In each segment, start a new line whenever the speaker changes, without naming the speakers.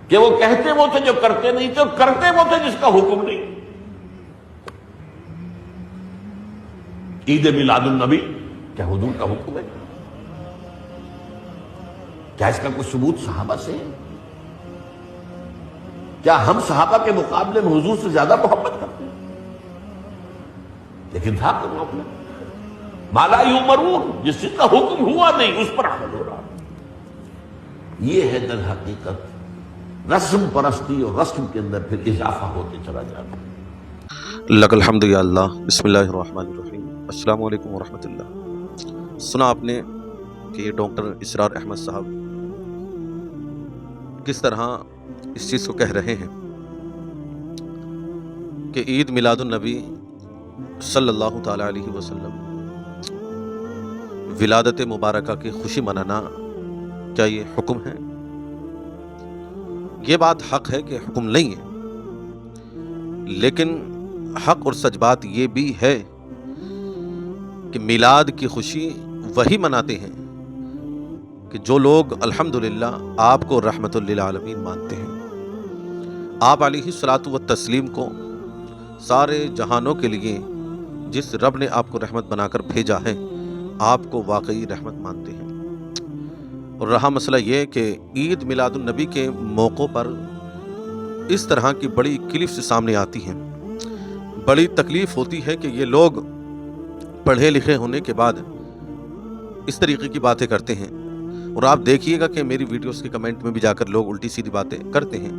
کہ وہ کہتے وہ تھے جو کرتے نہیں تھے اور کرتے وہ تھے جس کا حکم نہیں. عید میلاد النبی کیا حضور کا حکم ہے؟ کیا اس کا کوئی ثبوت صحابہ سے ہے؟ کیا ہم صحابہ کے مقابلے میں حضور سے زیادہ محبت کرتے ہیں؟ لیکن تھا کہ معاملہ مالا یؤمرون، جس چیز کا حکم ہوا نہیں اس پر عمل ہو رہا. یہ ہے در حقیقت رسم پرستی، اور رسم کے اندر پھر اضافہ ہوتے چلا جاتا ہے.
لک الحمد یا اللہ. بسم اللہ الرحمن الرحیم. السلام علیکم ورحمۃ اللہ. سنا آپ نے کہ یہ ڈاکٹر اسرار احمد صاحب کس طرح اس چیز کو کہہ رہے ہیں کہ عید میلاد النبی صلی اللہ تعالی علیہ وسلم ولادت مبارکہ کی خوشی منانا کیا یہ حکم ہے؟ یہ بات حق ہے کہ حکم نہیں ہے، لیکن حق اور سچ بات یہ بھی ہے کہ میلاد کی خوشی وہی مناتے ہیں کہ جو لوگ الحمدللہ آپ کو رحمت للعالمین مانتے ہیں. آپ علیہ الصلاۃ والتسلیم کو سارے جہانوں کے لیے جس رب نے آپ کو رحمت بنا کر بھیجا ہے، آپ کو واقعی رحمت مانتے ہیں. اور رہا مسئلہ یہ کہ عید میلاد النبی کے موقع پر اس طرح کی بڑی کلفس سامنے آتی ہیں، بڑی تکلیف ہوتی ہے کہ یہ لوگ پڑھے لکھے ہونے کے بعد اس طریقے کی باتیں کرتے ہیں. اور آپ دیکھیے گا کہ میری ویڈیوز کے کمنٹ میں بھی جا کر لوگ الٹی سیدھی باتیں کرتے ہیں،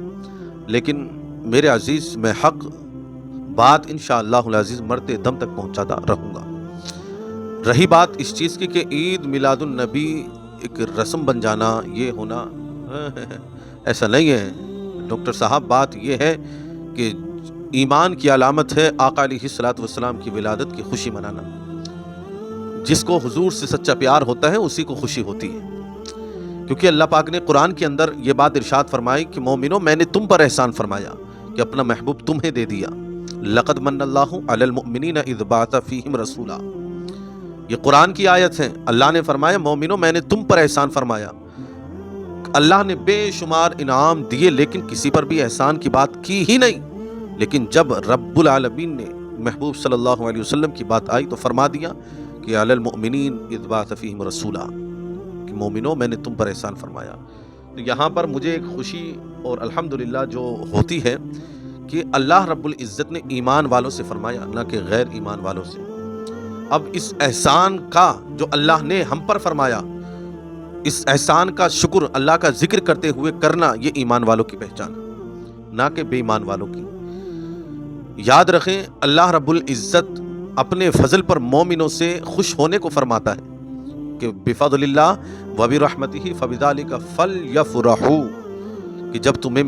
لیکن میرے عزیز میں حق بات انشاءاللہ العزیز مرتے دم تک پہنچاتا رہوں گا. رہی بات اس چیز کی کہ عید میلاد النبی ایک رسم بن جانا، یہ ہونا، ایسا نہیں ہے ڈاکٹر صاحب. بات یہ ہے کہ ایمان کی علامت ہے آقا علیہ الصلاۃ والسلام کی ولادت کی خوشی منانا. جس کو حضور سے سچا پیار ہوتا ہے اسی کو خوشی ہوتی ہے، کیونکہ اللہ پاک نے قرآن کے اندر یہ بات ارشاد فرمائی کہ مومنو، میں نے تم پر احسان فرمایا کہ اپنا محبوب تمہیں دے دیا. لقد من اللہ علی المؤمنین اذ بعث فیہم رسولا. یہ قرآن کی آیت ہے. اللہ نے فرمایا مومنو، میں نے تم پر احسان فرمایا. اللہ نے بے شمار انعام دیے لیکن کسی پر بھی احسان کی بات کی ہی نہیں. لیکن جب رب العالمین نے محبوب صلی اللہ علیہ وسلم کی بات آئی تو فرما دیا کہ علی المؤمنین اذ بعث فیہم رسولا، کہ مومنو میں نے تم پر احسان فرمایا. تو یہاں پر مجھے ایک خوشی اور الحمدللہ جو ہوتی ہے کہ اللہ رب العزت نے ایمان والوں سے فرمایا، نہ کہ غیر ایمان والوں سے. اب اس احسان کا جو اللہ نے ہم پر فرمایا، اس احسان کا شکر اللہ کا ذکر کرتے ہوئے کرنا، یہ ایمان والوں کی پہچان ہے، نہ کہ بے ایمان والوں کی. یاد رکھیں اللہ رب العزت اپنے فضل پر مومنوں سے خوش ہونے کو فرماتا ہے کہ بفضل اللہ وبرحمتہ فبذلک فلیفرحوا، کہ جب تمہیں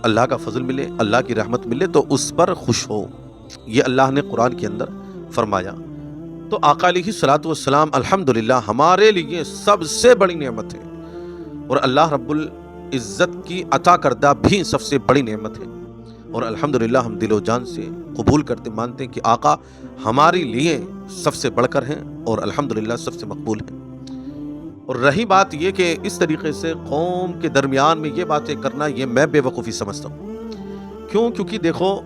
اللہ کا فضل ملے، اللہ کی رحمت ملے تو اس پر خوش ہو. یہ اللہ نے قرآن کے اندر فرمایا. تو آقا علیہ الصلاۃ والسلام الحمدللہ ہمارے لیے سب سے بڑی نعمت ہے، اور اللہ رب العزت کی عطا کردہ بھی سب سے بڑی نعمت ہے. اور الحمدللہ ہم دل و جان سے قبول کرتے مانتے ہیں کہ آقا ہمارے لیے سب سے بڑھ کر ہیں اور الحمدللہ سب سے مقبول ہیں. اور رہی بات یہ کہ اس طریقے سے قوم کے درمیان میں یہ باتیں کرنا، یہ میں بے وقوفی سمجھتا ہوں. کیوں؟ کیونکہ دیکھو،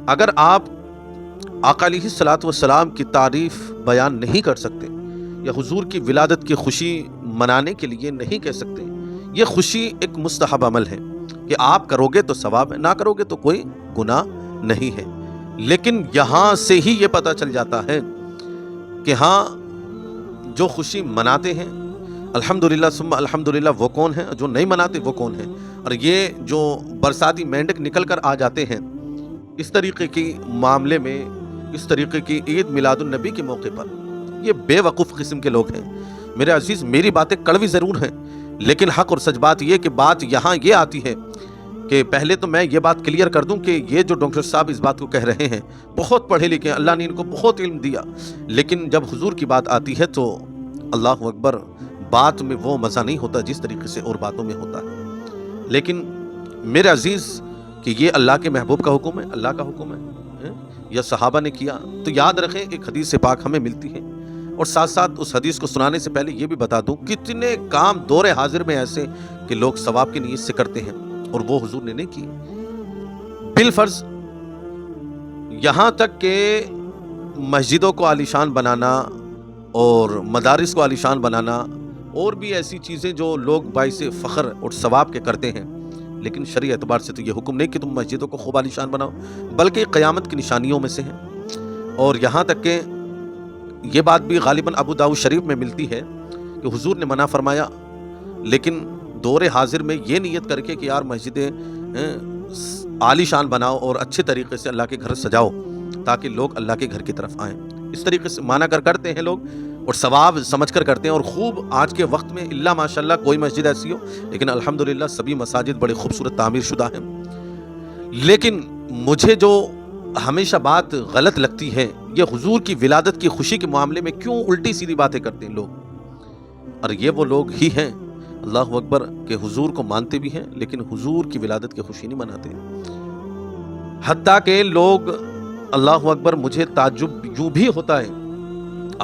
اگر آپ آقا علیہ الصلاۃ والسلام کی تعریف بیان نہیں کر سکتے یا حضور کی ولادت کی خوشی منانے کے لیے نہیں کہہ سکتے، یہ خوشی ایک مستحب عمل ہے کہ آپ کرو گے تو ثواب ہے، نہ کرو گے تو کوئی گناہ نہیں ہے. لیکن یہاں سے ہی یہ پتہ چل جاتا ہے کہ ہاں جو خوشی مناتے ہیں الحمدللہ ثم الحمدللہ وہ کون ہیں، جو نہیں مناتے وہ کون ہیں. اور یہ جو برساتی مینڈک نکل کر آ جاتے ہیں اس طریقے کی معاملے میں، اس طریقے کی عید میلاد النبی کے موقع پر، یہ بے وقوف قسم کے لوگ ہیں. میرے عزیز میری باتیں کڑوی ضرور ہیں، لیکن حق اور سچ بات یہ کہ بات یہاں یہ آتی ہے کہ پہلے تو میں یہ بات کلیئر کر دوں کہ یہ جو ڈاکٹر صاحب اس بات کو کہہ رہے ہیں بہت پڑھے لکھے ہیں، اللہ نے ان کو بہت علم دیا، لیکن جب حضور کی بات آتی ہے تو اللہ اکبر، بات میں وہ مزہ نہیں ہوتا جس طریقے سے اور باتوں میں ہوتا ہے. لیکن میرے عزیز کہ یہ اللہ کے محبوب کا حکم ہے، اللہ کا حکم ہے یا صحابہ نے کیا. تو یاد رکھیں ایک حدیث پاک ہمیں ملتی ہے، اور ساتھ ساتھ اس حدیث کو سنانے سے پہلے یہ بھی بتا دوں کتنے کام دور حاضر میں ایسے کہ لوگ ثواب کی نیت سے کرتے ہیں اور وہ حضور نے نہیں کی۔ بالفرض یہاں تک کہ مسجدوں کو عالیشان بنانا اور مدارس کو عالیشان بنانا اور بھی ایسی چیزیں جو لوگ باعث فخر اور ثواب کے کرتے ہیں، لیکن شرعی اعتبار سے تو یہ حکم نہیں کہ تم مسجدوں کو خوب عالیشان بناؤ، بلکہ قیامت کی نشانیوں میں سے ہیں۔ اور یہاں تک کہ یہ بات بھی غالباً ابو داؤد شریف میں ملتی ہے کہ حضور نے منع فرمایا، لیکن دور حاضر میں یہ نیت کر کے کہ یار مسجدیں عالیشان بناؤ اور اچھے طریقے سے اللہ کے گھر سجاؤ تاکہ لوگ اللہ کے گھر کی طرف آئیں، اس طریقے سے مانا کرتے ہیں لوگ اور ثواب سمجھ کر کرتے ہیں۔ اور خوب آج کے وقت میں اللہ ماشاءاللہ کوئی مسجد ایسی ہو، لیکن الحمدللہ سبھی مساجد بڑے خوبصورت تعمیر شدہ ہیں۔ لیکن مجھے جو ہمیشہ بات غلط لگتی ہے، یہ حضور کی ولادت کی خوشی کے معاملے میں کیوں الٹی سیدھی باتیں کرتے ہیں لوگ، اور یہ وہ لوگ ہی ہیں اللہ اکبر کہ حضور کو مانتے بھی ہیں لیکن حضور کی ولادت کی خوشی نہیں مناتے۔ حتیٰ کہ لوگ اللہ اکبر، مجھے تعجب یوں بھی ہوتا ہے،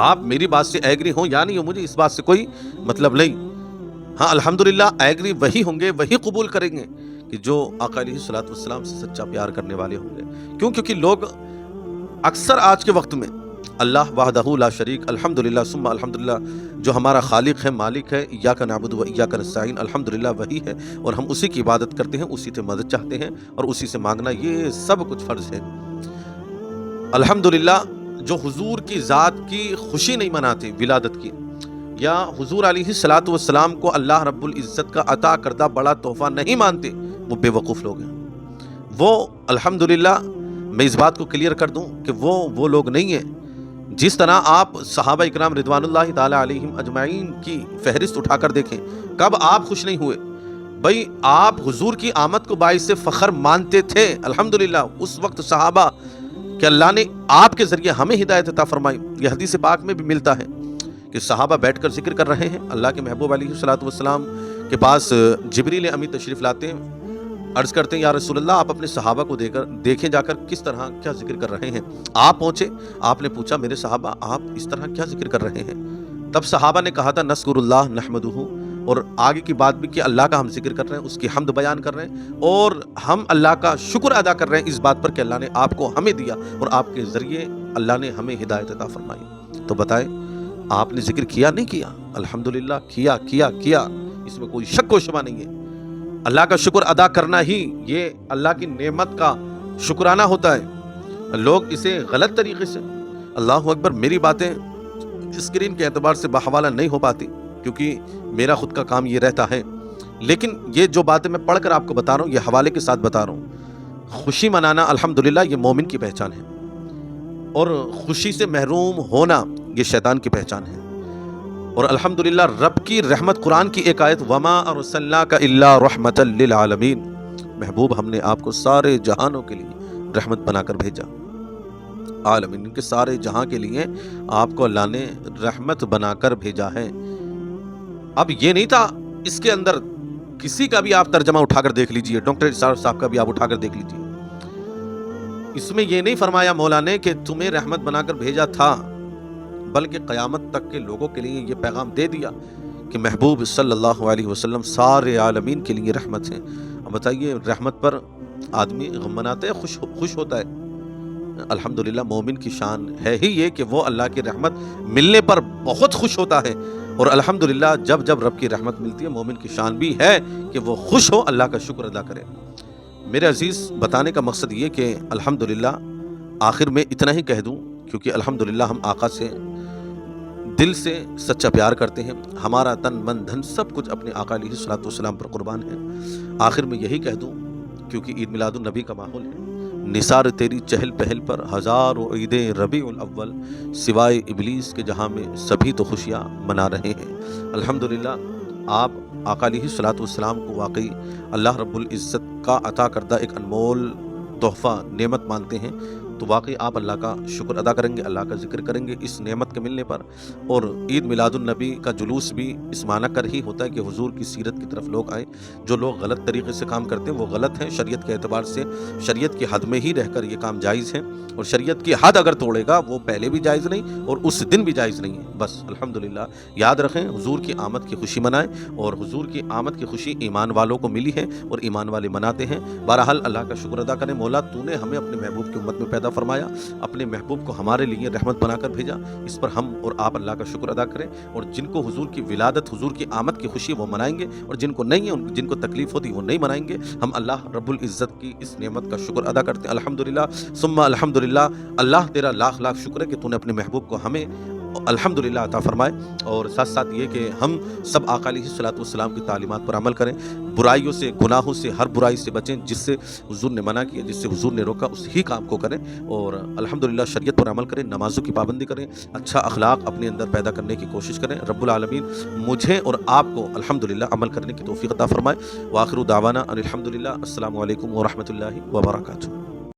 آپ میری بات سے ایگری ہوں یا نہیں ہوں مجھے اس بات سے کوئی مطلب نہیں، ہاں الحمدللہ ایگری وہی ہوں گے، وہی قبول کریں گے کہ جو آقا علیہ الصلوۃ والسلام سے سچا پیار کرنے والے ہوں گے۔ کیونکہ لوگ اکثر آج کے وقت میں اللہ وحدہ لا شریک الحمدللہ ثم الحمدللہ جو ہمارا خالق ہے، مالک ہے، ایاک نعبد و ایاک نستعین، الحمدللہ وہی ہے اور ہم اسی کی عبادت کرتے ہیں، اسی سے مدد چاہتے ہیں اور اسی سے مانگنا یہ سب کچھ فرض ہے۔ الحمدللہ جو حضور کی ذات کی خوشی نہیں مناتے ولادت کی، یا حضور علیہ الصلوۃ والسلام کو اللہ رب العزت کا عطا کردہ بڑا تحفہ نہیں مانتے، وہ بے وقوف لوگ ہیں۔ وہ الحمدللہ میں اس بات کو کلیئر کر دوں کہ وہ لوگ نہیں ہیں۔ جس طرح آپ صحابہ اکرام رضوان اللہ تعالی علیہم اجمعین کی فہرست اٹھا کر دیکھیں، کب آپ خوش نہیں ہوئے؟ بھائی آپ حضور کی آمد کو باعث فخر مانتے تھے الحمدللہ اس وقت صحابہ کہ اللہ نے آپ کے ذریعے ہمیں ہدایت عطا فرمائی۔ یہ حدیث پاک میں بھی ملتا ہے کہ صحابہ بیٹھ کر ذکر کر رہے ہیں، اللہ کے محبوب علیہ الصلوۃ والسلام کے پاس جبریل امی تشریف لاتے ہیں، عرض کرتے ہیں یا رسول اللہ آپ اپنے صحابہ کو دیکھیں جا کر کس طرح کیا ذکر کر رہے ہیں۔ آپ پہنچے، آپ نے پوچھا میرے صحابہ آپ اس طرح کیا ذکر کر رہے ہیں؟ تب صحابہ نے کہا تھا نذکر اللہ نحمدہ، اور آگے کی بات بھی کہ اللہ کا ہم ذکر کر رہے ہیں، اس کی حمد بیان کر رہے ہیں اور ہم اللہ کا شکر ادا کر رہے ہیں اس بات پر کہ اللہ نے آپ کو ہمیں دیا اور آپ کے ذریعے اللہ نے ہمیں ہدایت عطا فرمائی۔ تو بتائیں آپ نے ذکر کیا نہیں کیا؟ الحمدللہ کیا کیا کیا، اس میں کوئی شک و شبہ نہیں ہے۔ اللہ کا شکر ادا کرنا ہی یہ اللہ کی نعمت کا شکرانہ ہوتا ہے۔ لوگ اسے غلط طریقے سے، اللہ اکبر، میری باتیں اسکرین کے اعتبار سے باحوالہ نہیں ہو پاتی کیونکہ میرا خود کا کام یہ رہتا ہے، لیکن یہ جو باتیں میں پڑھ کر آپ کو بتا رہا ہوں یہ حوالے کے ساتھ بتا رہا ہوں۔ خوشی منانا الحمدللہ یہ مومن کی پہچان ہے، اور خوشی سے محروم ہونا یہ شیطان کی پہچان ہے۔ اور الحمدللہ رب کی رحمت، قرآن کی ایک آیت وما ارسلناک الا رحمتا للعالمین، محبوب ہم نے آپ کو سارے جہانوں کے لیے رحمت بنا کر بھیجا، عالمین کے سارے جہاں کے لیے آپ کو اللہ نے رحمت بنا کر بھیجا ہے۔ اب یہ نہیں تھا، اس کے اندر کسی کا بھی آپ ترجمہ اٹھا کر دیکھ لیجئے، ڈاکٹر اسرار صاحب کا بھی آپ اٹھا کر دیکھ لیجئے، اس میں یہ نہیں فرمایا مولا نے کہ تمہیں رحمت بنا کر بھیجا تھا، بلکہ قیامت تک کے لوگوں کے لیے یہ پیغام دے دیا کہ محبوب صلی اللہ علیہ وسلم سارے عالمین کے لیے رحمت ہیں۔ اب بتائیے رحمت پر آدمی غم مناتا ہے، خوش ہوتا ہے؟ الحمدللہ مومن کی شان ہے ہی یہ کہ وہ اللہ کی رحمت ملنے پر بہت خوش ہوتا ہے، اور الحمدللہ جب رب کی رحمت ملتی ہے مومن کی شان بھی ہے کہ وہ خوش ہو، اللہ کا شکر ادا کرے۔ میرے عزیز بتانے کا مقصد یہ کہ الحمدللہ آخر میں اتنا ہی کہہ دوں کیونکہ الحمدللہ ہم آقا سے دل سے سچا پیار کرتے ہیں، ہمارا تن من دھن سب کچھ اپنے آقا علیہ الصلوۃ والسلام پر قربان ہے۔ آخر میں یہی کہہ دوں کیونکہ عید میلاد النبی کا ماحول ہے، نثار تیری چہل پہل پر ہزاروں عیدیں ربیع الاول، سوائے ابلیس کے جہاں میں سبھی تو خوشیاں منا رہے ہیں۔ الحمدللہ آپ آقا علیہ الصلوۃ والسلام کو واقعی اللہ رب العزت کا عطا کردہ ایک انمول تحفہ نعمت مانتے ہیں، تو واقعی آپ اللہ کا شکر ادا کریں گے، اللہ کا ذکر کریں گے اس نعمت کے ملنے پر۔ اور عید میلاد النبی کا جلوس بھی اس معنی کر ہی ہوتا ہے کہ حضور کی سیرت کی طرف لوگ آئیں۔ جو لوگ غلط طریقے سے کام کرتے ہیں وہ غلط ہیں، شریعت کے اعتبار سے شریعت کی حد میں ہی رہ کر یہ کام جائز ہیں، اور شریعت کی حد اگر توڑے گا وہ پہلے بھی جائز نہیں اور اس دن بھی جائز نہیں ہے۔ بس الحمدللہ یاد رکھیں، حضور کی آمد کی خوشی منائیں، اور حضور کی آمد کی خوشی ایمان والوں کو ملی ہے اور ایمان والے مناتے ہیں۔ بہرحال اللہ کا شکر ادا کریں، مولا تو نے ہمیں اپنے محبوب کی امت میں پیدا فرمایا، اپنے محبوب کو ہمارے لیے رحمت بنا کر بھیجا، اس پر ہم اور آپ اللہ کا شکر ادا کریں۔ اور جن کو حضور کی ولادت، حضور کی آمد کی خوشی وہ منائیں گے، اور جن کو نہیں ہے، جن کو تکلیف ہوتی وہ نہیں منائیں گے۔ ہم اللہ رب العزت کی اس نعمت کا شکر ادا کرتے ہیں، الحمدللہ ثم الحمدللہ۔ اللہ تیرا لاکھ لاکھ شکر ہے کہ تو نے اپنے محبوب کو ہمیں الحمدللہ عطا فرمائے، اور ساتھ ساتھ یہ کہ ہم سب آقا علیہ الصلوۃ والسلام کی تعلیمات پر عمل کریں، برائیوں سے، گناہوں سے، ہر برائی سے بچیں، جس سے حضور نے منع کیا، جس سے حضور نے روکا، اس ہی کام کو کریں، اور الحمدللہ شریعت پر عمل کریں، نمازوں کی پابندی کریں، اچھا اخلاق اپنے اندر پیدا کرنے کی کوشش کریں۔ رب العالمین مجھے اور آپ کو الحمدللہ عمل کرنے کی توفیق عطا فرمائے۔ وآخر دعوانا ان الحمدللہ۔ السلام علیکم ورحمۃ اللہ وبرکاتہ۔